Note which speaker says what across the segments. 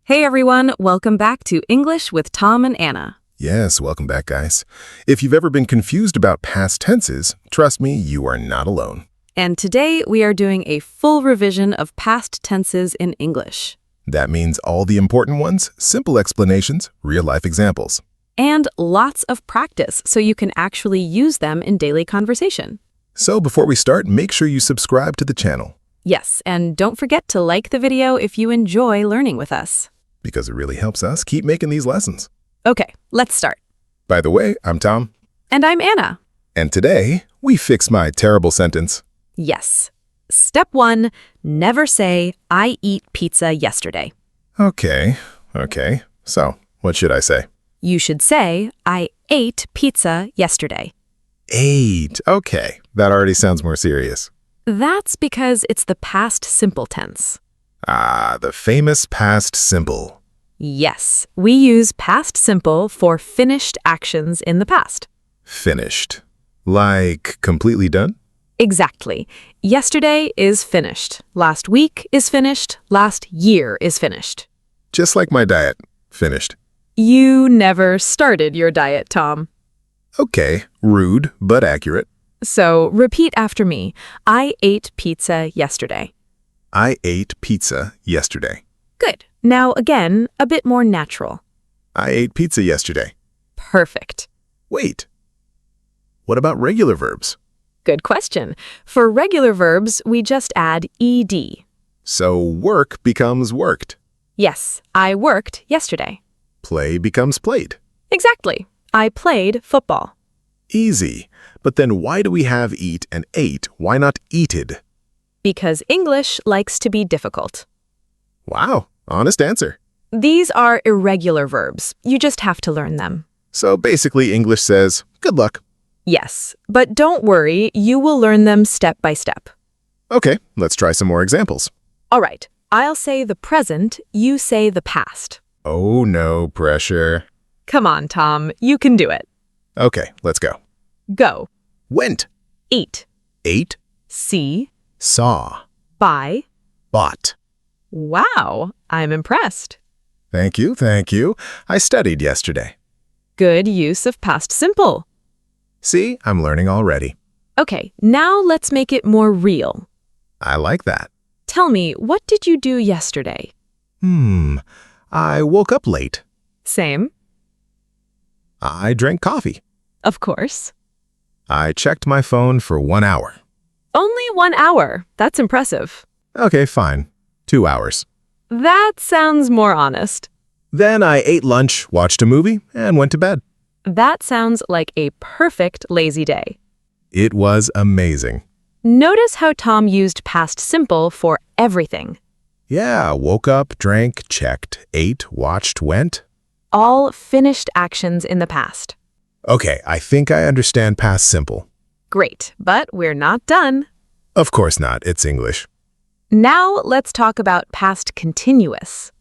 Speaker 1: Hey everyone, welcome back to English with Tom and Anna.
Speaker 2: Yes, welcome back, guys. If you've ever been confused about past tenses, trust me, you are not alone.
Speaker 1: And today we are doing a full revision of past tenses in English.
Speaker 2: That means all the important ones, simple explanations, real-life examples.
Speaker 1: And lots of practice so you can actually use them in daily conversation.
Speaker 2: So before we start, make sure you subscribe to the channel,
Speaker 1: Yes, and don't forget to like the video if you enjoy learning with us.
Speaker 2: because it really helps us keep making these lessons.
Speaker 1: Okay, let's start.
Speaker 2: By the way, I'm Tom,
Speaker 1: And I'm Anna.
Speaker 2: and today we fix my terrible sentence.
Speaker 1: Yes. Step 1, never say, I eat pizza yesterday.
Speaker 2: Okay. So, what should I say?
Speaker 1: You should say, I ate pizza yesterday.
Speaker 2: Ate. Okay, that already sounds more serious.
Speaker 1: That's because it's the past simple tense.
Speaker 2: Ah, the famous past simple.
Speaker 1: Yes, we use past simple for finished actions in the past.
Speaker 2: Finished. Like completely done?
Speaker 1: Exactly. Yesterday is finished. Last week is finished. Last year is finished.
Speaker 2: Just like my diet. Finished.
Speaker 1: You never started your diet, Tom.
Speaker 2: Okay, rude but accurate.
Speaker 1: So repeat after me. I ate pizza yesterday.
Speaker 2: I ate pizza yesterday.
Speaker 1: Good. Now again, a bit more natural.
Speaker 2: I ate pizza yesterday.
Speaker 1: Perfect.
Speaker 2: Wait. What about regular verbs?
Speaker 1: Good question. For regular verbs, we just add ed.
Speaker 2: So work becomes worked.
Speaker 1: Yes, I worked yesterday.
Speaker 2: Play becomes played.
Speaker 1: Exactly. I played football.
Speaker 2: Easy. But then why do we have eat and ate? Why not eated?
Speaker 1: Because English likes to be difficult.
Speaker 2: Wow, honest answer.
Speaker 1: These are irregular verbs. You just have to learn them.
Speaker 2: So basically English says, good luck.
Speaker 1: Yes, but don't worry, you will learn them step by step.
Speaker 2: Okay, let's try some more examples.
Speaker 1: All right, I'll say the present, you say the past.
Speaker 2: Oh no, pressure.
Speaker 1: Come on, Tom, you can do it.
Speaker 2: Okay, let's go.
Speaker 1: Go.
Speaker 2: Went.
Speaker 1: Eat.
Speaker 2: Ate.
Speaker 1: See.
Speaker 2: Saw.
Speaker 1: Buy.
Speaker 2: Bought.
Speaker 1: Wow, I'm impressed.
Speaker 2: Thank you. I studied yesterday.
Speaker 1: Good use of past simple.
Speaker 2: See, I'm learning already.
Speaker 1: Okay, now let's make it more real.
Speaker 2: I like that.
Speaker 1: Tell me, what did you do yesterday?
Speaker 2: I woke up late.
Speaker 1: Same.
Speaker 2: I drank coffee.
Speaker 1: Of course.
Speaker 2: I checked my phone for 1 hour.
Speaker 1: Only 1 hour. That's impressive.
Speaker 2: Okay, fine. 2 hours.
Speaker 1: That sounds more honest.
Speaker 2: Then I ate lunch, watched a movie, and went to bed.
Speaker 1: That sounds like a perfect lazy day.
Speaker 2: It was amazing.
Speaker 1: Notice how Tom used past simple for everything.
Speaker 2: Yeah, woke up, drank, checked, ate, watched, went.
Speaker 1: All finished actions in the past.
Speaker 2: Okay, I think I understand past simple.
Speaker 1: Great, but we're not done.
Speaker 2: Of course not, it's English.
Speaker 1: Now let's talk about past continuous.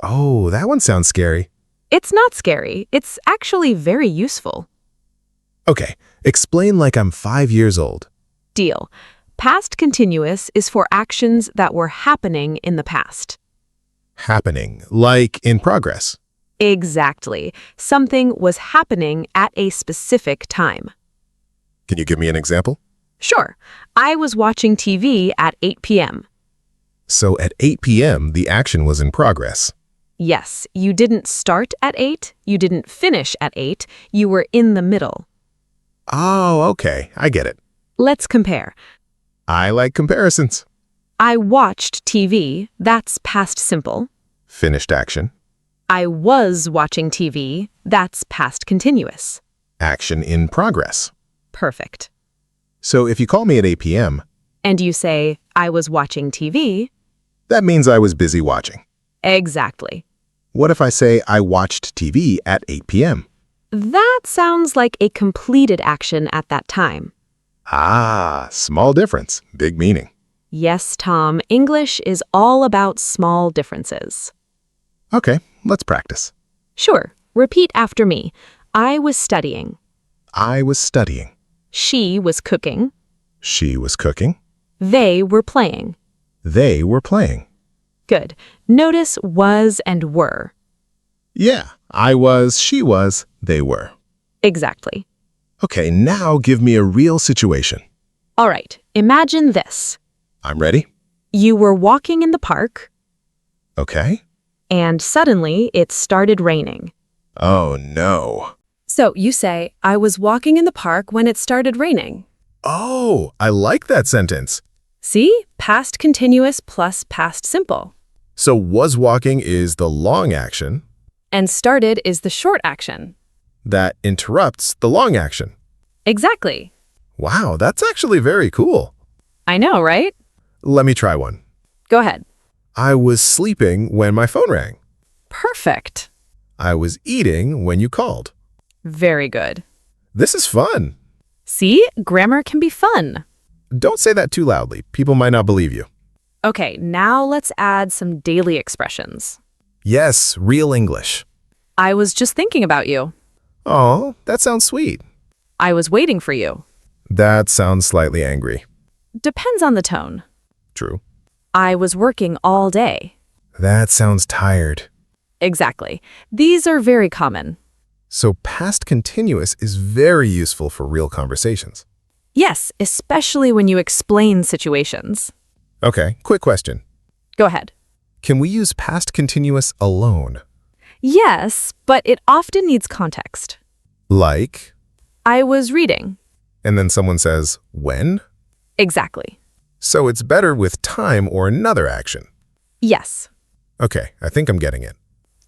Speaker 2: Oh, that one sounds scary.
Speaker 1: It's not scary. It's actually very useful.
Speaker 2: Okay, explain like I'm 5 years old.
Speaker 1: Deal. Past continuous is for actions that were happening in the past.
Speaker 2: Happening, like in progress.
Speaker 1: Exactly. Something was happening at a specific time.
Speaker 2: Can you give me an example?
Speaker 1: Sure. I was watching TV at 8 p.m.
Speaker 2: So at 8 p.m., the action was in progress.
Speaker 1: Yes, you didn't start at 8, you didn't finish at 8, you were in the middle.
Speaker 2: Oh, okay, I get it.
Speaker 1: Let's compare.
Speaker 2: I like comparisons.
Speaker 1: I watched TV, that's past simple.
Speaker 2: Finished action.
Speaker 1: I was watching TV, that's past continuous.
Speaker 2: Action in progress.
Speaker 1: Perfect.
Speaker 2: So if you call me at 8 p.m.,
Speaker 1: And you say, I was watching TV.
Speaker 2: that means I was busy watching.
Speaker 1: Exactly.
Speaker 2: What if I say I watched TV at 8 p.m.?
Speaker 1: That sounds like a completed action at that time.
Speaker 2: Ah, small difference, big meaning.
Speaker 1: Yes, Tom, English is all about small differences.
Speaker 2: Okay, let's practice.
Speaker 1: Sure, repeat after me. I was studying.
Speaker 2: I was studying.
Speaker 1: She was cooking.
Speaker 2: She was cooking.
Speaker 1: They were playing.
Speaker 2: They were playing.
Speaker 1: Good. Notice was and were.
Speaker 2: Yeah, I was, she was, they were.
Speaker 1: Exactly.
Speaker 2: Okay, now give me a real situation.
Speaker 1: All right, imagine this.
Speaker 2: I'm ready.
Speaker 1: You were walking in the park,
Speaker 2: Okay.
Speaker 1: and suddenly it started raining.
Speaker 2: Oh, no.
Speaker 1: So you say, I was walking in the park when it started raining.
Speaker 2: Oh, I like that sentence.
Speaker 1: See? Past continuous plus past simple.
Speaker 2: So was walking is the long action
Speaker 1: And started is the short action.
Speaker 2: that interrupts the long action.
Speaker 1: Exactly.
Speaker 2: Wow, that's actually very cool.
Speaker 1: I know, right?
Speaker 2: Let me try one.
Speaker 1: Go ahead.
Speaker 2: I was sleeping when my phone rang.
Speaker 1: Perfect.
Speaker 2: I was eating when you called.
Speaker 1: Very good.
Speaker 2: This is fun.
Speaker 1: See? Grammar can be fun.
Speaker 2: Don't say that too loudly. People might not believe you.
Speaker 1: Okay, now let's add some daily expressions.
Speaker 2: Yes, real English.
Speaker 1: I was just thinking about you.
Speaker 2: Oh, that sounds sweet.
Speaker 1: I was waiting for you.
Speaker 2: That sounds slightly angry.
Speaker 1: Depends on the tone.
Speaker 2: True.
Speaker 1: I was working all day.
Speaker 2: That sounds tired.
Speaker 1: Exactly. These are very common.
Speaker 2: So past continuous is very useful for real conversations.
Speaker 1: Yes, especially when you explain situations.
Speaker 2: Okay, quick question.
Speaker 1: Go ahead.
Speaker 2: Can we use past continuous alone?
Speaker 1: Yes, but it often needs context.
Speaker 2: Like,
Speaker 1: I was reading.
Speaker 2: and then someone says, when?
Speaker 1: Exactly.
Speaker 2: So it's better with time or another action.
Speaker 1: Yes.
Speaker 2: Okay, I think I'm getting it.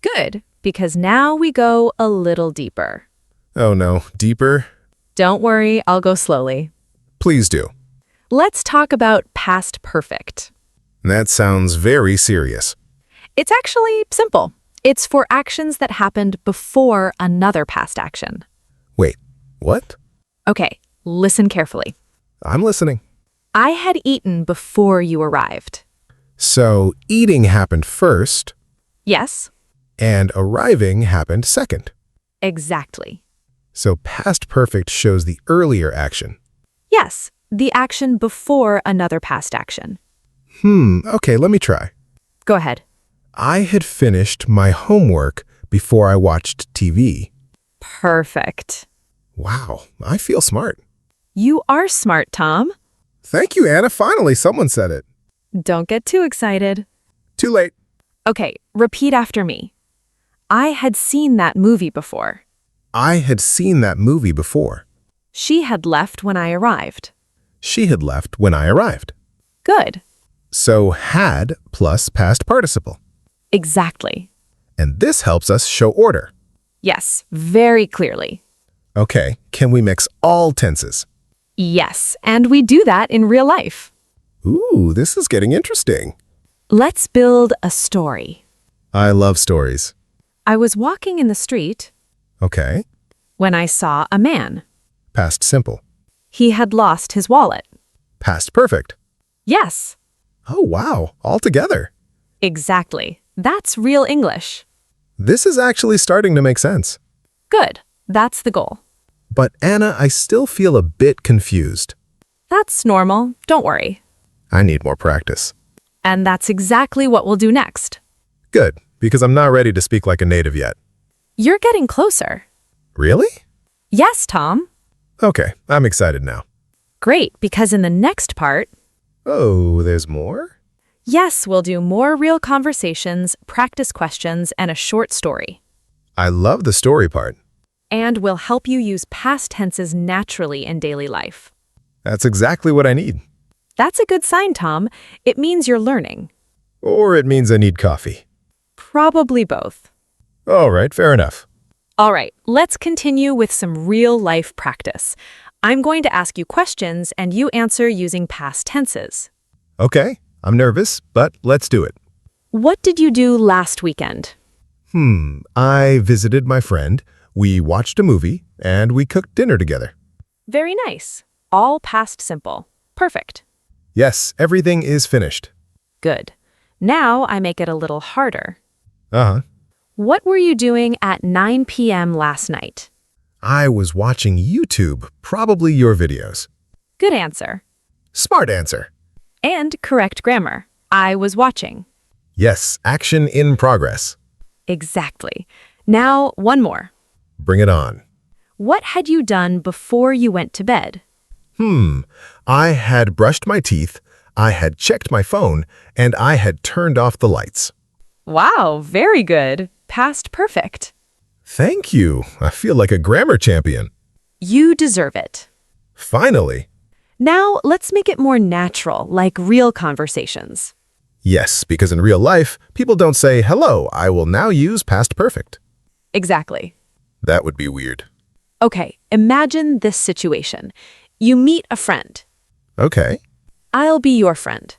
Speaker 1: Good, because now we go a little deeper.
Speaker 2: Oh no, deeper?
Speaker 1: Don't worry, I'll go slowly.
Speaker 2: Please do.
Speaker 1: Let's talk about past perfect.
Speaker 2: That sounds very serious.
Speaker 1: It's actually simple. It's for actions that happened before another past action.
Speaker 2: Wait, what?
Speaker 1: Okay, listen carefully.
Speaker 2: I'm listening.
Speaker 1: I had eaten before you arrived.
Speaker 2: So eating happened first,
Speaker 1: Yes,
Speaker 2: and arriving happened second.
Speaker 1: exactly.
Speaker 2: So past perfect shows the earlier action.
Speaker 1: Yes, the action before another past action.
Speaker 2: Okay, let me try.
Speaker 1: Go ahead.
Speaker 2: I had finished my homework before I watched TV.
Speaker 1: Perfect.
Speaker 2: Wow, I feel smart.
Speaker 1: You are smart, Tom.
Speaker 2: Thank you, Anna. Finally, someone said it.
Speaker 1: Don't get too excited.
Speaker 2: Too late.
Speaker 1: Okay, repeat after me. I had seen that movie before.
Speaker 2: I had seen that movie before.
Speaker 1: She had left when I arrived.
Speaker 2: She had left when I arrived.
Speaker 1: Good.
Speaker 2: So had plus past participle.
Speaker 1: Exactly.
Speaker 2: And this helps us show order.
Speaker 1: Yes, very clearly.
Speaker 2: Okay, can we mix all tenses?
Speaker 1: Yes, and we do that in real life.
Speaker 2: Ooh, this is getting interesting.
Speaker 1: Let's build a story.
Speaker 2: I love stories.
Speaker 1: I was walking in the street
Speaker 2: Okay,
Speaker 1: when I saw a man.
Speaker 2: past simple.
Speaker 1: He had lost his wallet.
Speaker 2: Past perfect.
Speaker 1: Yes,
Speaker 2: Oh, wow, all together.
Speaker 1: exactly. That's real English.
Speaker 2: This is actually starting to make sense.
Speaker 1: Good. That's the goal.
Speaker 2: But Anna, I still feel a bit confused.
Speaker 1: That's normal. Don't worry.
Speaker 2: I need more practice.
Speaker 1: And that's exactly what we'll do next.
Speaker 2: Good, because I'm not ready to speak like a native yet.
Speaker 1: You're getting closer.
Speaker 2: Really?
Speaker 1: Yes, Tom.
Speaker 2: Okay, I'm excited now.
Speaker 1: Great, because in the next part,
Speaker 2: Oh, there's more?
Speaker 1: yes, we'll do more real conversations, practice questions, and a short story.
Speaker 2: I love the story part.
Speaker 1: And we'll help you use past tenses naturally in daily life.
Speaker 2: That's exactly what I need.
Speaker 1: That's a good sign, Tom. It means you're learning.
Speaker 2: Or it means I need coffee.
Speaker 1: Probably both.
Speaker 2: All right, fair enough.
Speaker 1: All right, let's continue with some real-life practice. I'm going to ask you questions and you answer using past tenses.
Speaker 2: Okay, I'm nervous, but let's do it.
Speaker 1: What did you do last weekend?
Speaker 2: I visited my friend, we watched a movie, and we cooked dinner together.
Speaker 1: Very nice. All past simple. Perfect.
Speaker 2: Yes, everything is finished.
Speaker 1: Good. Now I make it a little harder.
Speaker 2: Uh-huh.
Speaker 1: What were you doing at 9 p.m. last night?
Speaker 2: I was watching YouTube, probably your videos.
Speaker 1: Good answer.
Speaker 2: Smart answer.
Speaker 1: And correct grammar. I was watching.
Speaker 2: Yes, action in progress.
Speaker 1: Exactly. Now, one more.
Speaker 2: Bring it on.
Speaker 1: What had you done before you went to bed?
Speaker 2: I had brushed my teeth, I had checked my phone, and I had turned off the lights.
Speaker 1: Wow, very good. Past perfect.
Speaker 2: Thank you. I feel like a grammar champion.
Speaker 1: You deserve it.
Speaker 2: Finally.
Speaker 1: Now, let's make it more natural, like real conversations.
Speaker 2: Yes, because in real life, people don't say, hello, I will now use past perfect.
Speaker 1: Exactly.
Speaker 2: That would be weird.
Speaker 1: Okay, imagine this situation. You meet a friend.
Speaker 2: Okay,
Speaker 1: I'll be your friend.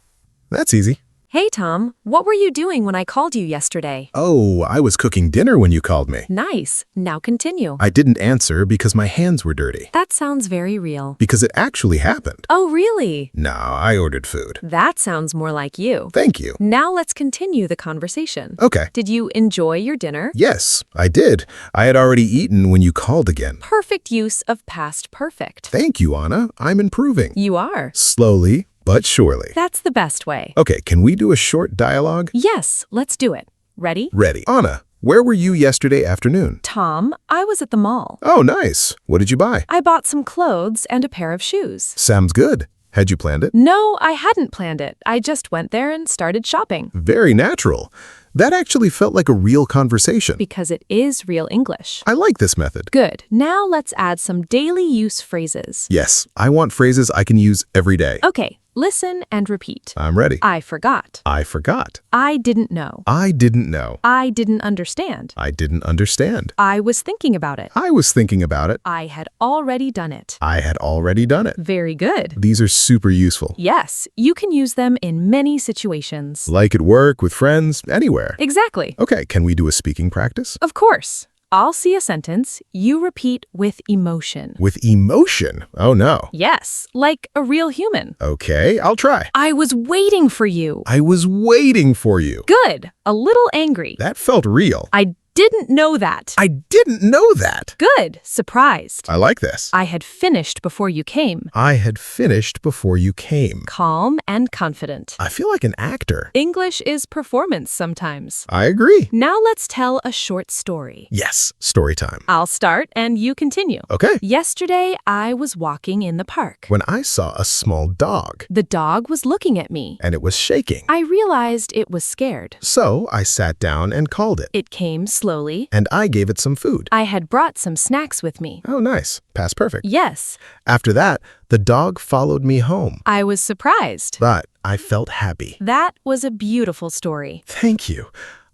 Speaker 2: that's easy.
Speaker 1: Hey, Tom, what were you doing when I called you yesterday?
Speaker 2: Oh, I was cooking dinner when you called me.
Speaker 1: Nice. Now continue.
Speaker 2: I didn't answer because my hands were dirty.
Speaker 1: That sounds very real.
Speaker 2: Because it actually happened.
Speaker 1: Oh, really?
Speaker 2: No, I ordered food.
Speaker 1: That sounds more like you.
Speaker 2: Thank you.
Speaker 1: Now let's continue the conversation.
Speaker 2: Okay.
Speaker 1: Did you enjoy your dinner?
Speaker 2: Yes, I did. I had already eaten when you called again.
Speaker 1: Perfect use of past perfect.
Speaker 2: Thank you, Anna. I'm improving.
Speaker 1: You are.
Speaker 2: Slowly, but surely.
Speaker 1: That's the best way.
Speaker 2: Okay, can we do a short dialogue?
Speaker 1: Yes, let's do it. Ready?
Speaker 2: Ready. Anna, where were you yesterday afternoon?
Speaker 1: Tom, I was at the mall.
Speaker 2: Oh, nice. What did you buy?
Speaker 1: I bought some clothes and a pair of shoes.
Speaker 2: Sounds good. Had you planned it?
Speaker 1: No, I hadn't planned it. I just went there and started shopping.
Speaker 2: Very natural. That actually felt like a real conversation.
Speaker 1: Because it is real English.
Speaker 2: I like this method.
Speaker 1: Good. Now let's add some daily use phrases.
Speaker 2: Yes, I want phrases I can use every day.
Speaker 1: Okay, listen and repeat.
Speaker 2: I'm ready.
Speaker 1: I forgot.
Speaker 2: I forgot.
Speaker 1: I didn't know.
Speaker 2: I didn't know.
Speaker 1: I didn't understand.
Speaker 2: I didn't understand.
Speaker 1: I was thinking about it.
Speaker 2: I was thinking about it.
Speaker 1: I had already done it.
Speaker 2: I had already done it.
Speaker 1: Very good.
Speaker 2: These are super useful.
Speaker 1: Yes, you can use them in many situations.
Speaker 2: Like at work, with friends, anywhere.
Speaker 1: Exactly.
Speaker 2: Okay, can we do a speaking practice?
Speaker 1: Of course. I'll see a sentence. You repeat with emotion.
Speaker 2: With emotion? Oh no.
Speaker 1: Yes, like a real human.
Speaker 2: Okay, I'll try.
Speaker 1: I was waiting for you.
Speaker 2: I was waiting for you.
Speaker 1: Good. A little angry.
Speaker 2: That felt real.
Speaker 1: I didn't know that.
Speaker 2: I didn't know that.
Speaker 1: Good. Surprised.
Speaker 2: I like this.
Speaker 1: I had finished before you came.
Speaker 2: I had finished before you came.
Speaker 1: Calm and confident.
Speaker 2: I feel like an actor.
Speaker 1: English is performance sometimes.
Speaker 2: I agree.
Speaker 1: Now let's tell a short story.
Speaker 2: Yes, story time.
Speaker 1: I'll start and you continue.
Speaker 2: Okay.
Speaker 1: Yesterday, I was walking in the park.
Speaker 2: When I saw a small dog,
Speaker 1: The dog was looking at me.
Speaker 2: and it was shaking.
Speaker 1: I realized it was scared.
Speaker 2: So I sat down and called it,
Speaker 1: It came slowly.
Speaker 2: and I gave it some food.
Speaker 1: I had brought some snacks with me.
Speaker 2: Oh, nice. Past perfect.
Speaker 1: Yes,
Speaker 2: After that, the dog followed me home.
Speaker 1: I was surprised.
Speaker 2: But I felt happy.
Speaker 1: That was a beautiful story.
Speaker 2: Thank you.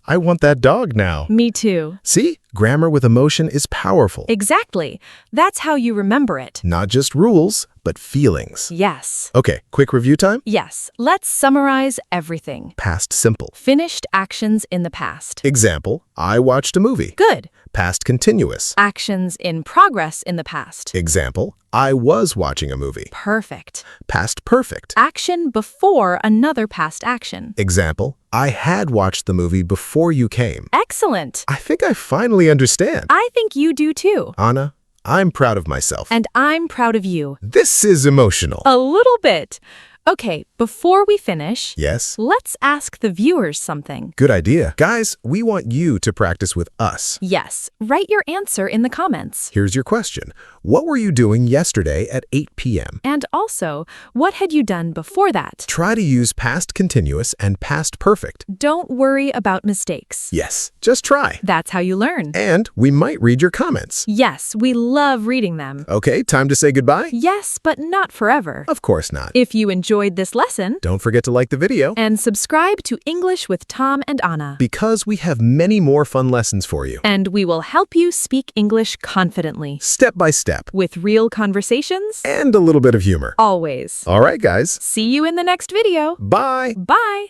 Speaker 2: I want that dog now.
Speaker 1: Me too.
Speaker 2: See, grammar with emotion is powerful.
Speaker 1: Exactly. That's how you remember it.
Speaker 2: Not just rules, but feelings.
Speaker 1: Yes.
Speaker 2: Okay, quick review time.
Speaker 1: Yes. Let's summarize everything.
Speaker 2: Past simple.
Speaker 1: Finished actions in the past.
Speaker 2: Example, I watched a movie.
Speaker 1: Good.
Speaker 2: Past continuous.
Speaker 1: Actions in progress in the past.
Speaker 2: Example, I was watching a movie.
Speaker 1: Perfect.
Speaker 2: Past perfect.
Speaker 1: Action before another past action.
Speaker 2: Example, I had watched the movie before you came.
Speaker 1: Excellent.
Speaker 2: I think I finally understand.
Speaker 1: I think you do too.
Speaker 2: Anna, I'm proud of myself.
Speaker 1: And I'm proud of you.
Speaker 2: This is emotional.
Speaker 1: A little bit. Okay, before we finish,
Speaker 2: Yes?
Speaker 1: let's ask the viewers something.
Speaker 2: Good idea. Guys, we want you to practice with us.
Speaker 1: Yes, write your answer in the comments.
Speaker 2: Here's your question. What were you doing yesterday at 8 p.m.?
Speaker 1: And also, what had you done before that?
Speaker 2: Try to use past continuous and past perfect.
Speaker 1: Don't worry about mistakes.
Speaker 2: Yes, just try.
Speaker 1: That's how you learn.
Speaker 2: And we might read your comments.
Speaker 1: Yes, we love reading them.
Speaker 2: Okay, time to say goodbye?
Speaker 1: Yes, but not forever.
Speaker 2: Of course not.
Speaker 1: If you enjoyed this lesson,
Speaker 2: Don't forget to like the video
Speaker 1: and subscribe to English with Tom and Anna.
Speaker 2: because we have many more fun lessons for you.
Speaker 1: And we will help you speak English confidently.
Speaker 2: Step by step.
Speaker 1: With real conversations,
Speaker 2: And a little bit of humor.
Speaker 1: always.
Speaker 2: All right, guys.
Speaker 1: See you in the next video.
Speaker 2: Bye.
Speaker 1: Bye.